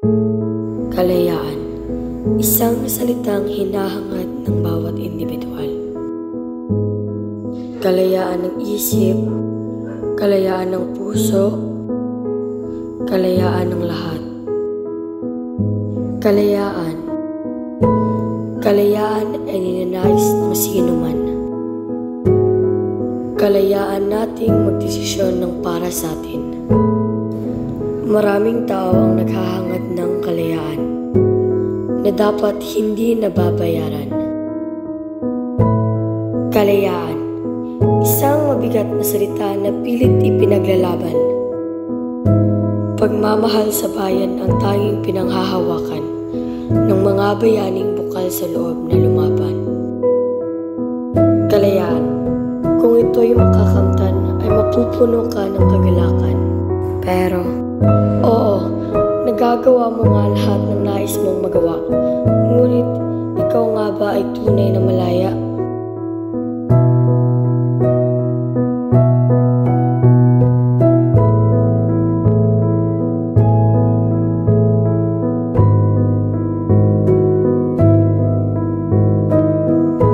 Kalayaan, isang salitang hinahangad ng bawat indibidwal. Kalayaan ng isip, kalayaan ng puso, kalayaan ng lahat. Kalayaan. Kalayaan ay ninanais ng sino man. Kalayaan nating magdesisyon ng para sa atin. Maraming tao ang naghahangad ng kalayaan na dapat hindi nababayaran. Kalayaan, isang mabigat na salita na pilit ipinaglalaban. Pagmamahal sa bayan ang tanging pinanghahawakan ng mga bayaning bukal sa loob na lumaban. Kalayaan, kung ito'y makakamtan ay mapupuno ka ng kagalakan. Pero, oo, nagagawa mo nga lahat ng nais mong magawa. Ngunit, ikaw nga ba ay tunay na malaya?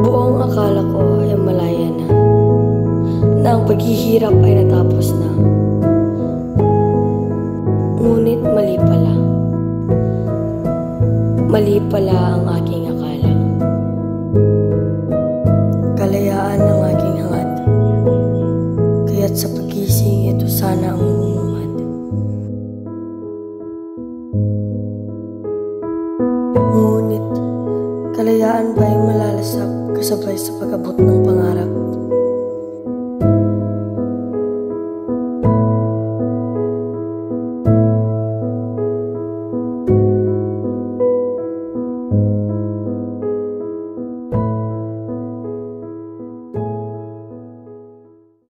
Buong akala ko ay malaya na ang paghihirap ay natapos na. Ngunit mali pala. Mali pala ang aking akala. Kalayaan ang aking hangad. Kaya't sa pagising ito sana ang bumungad. Ngunit, kalayaan ba ay malalasap kasabay sa pag-abot ng pangarap?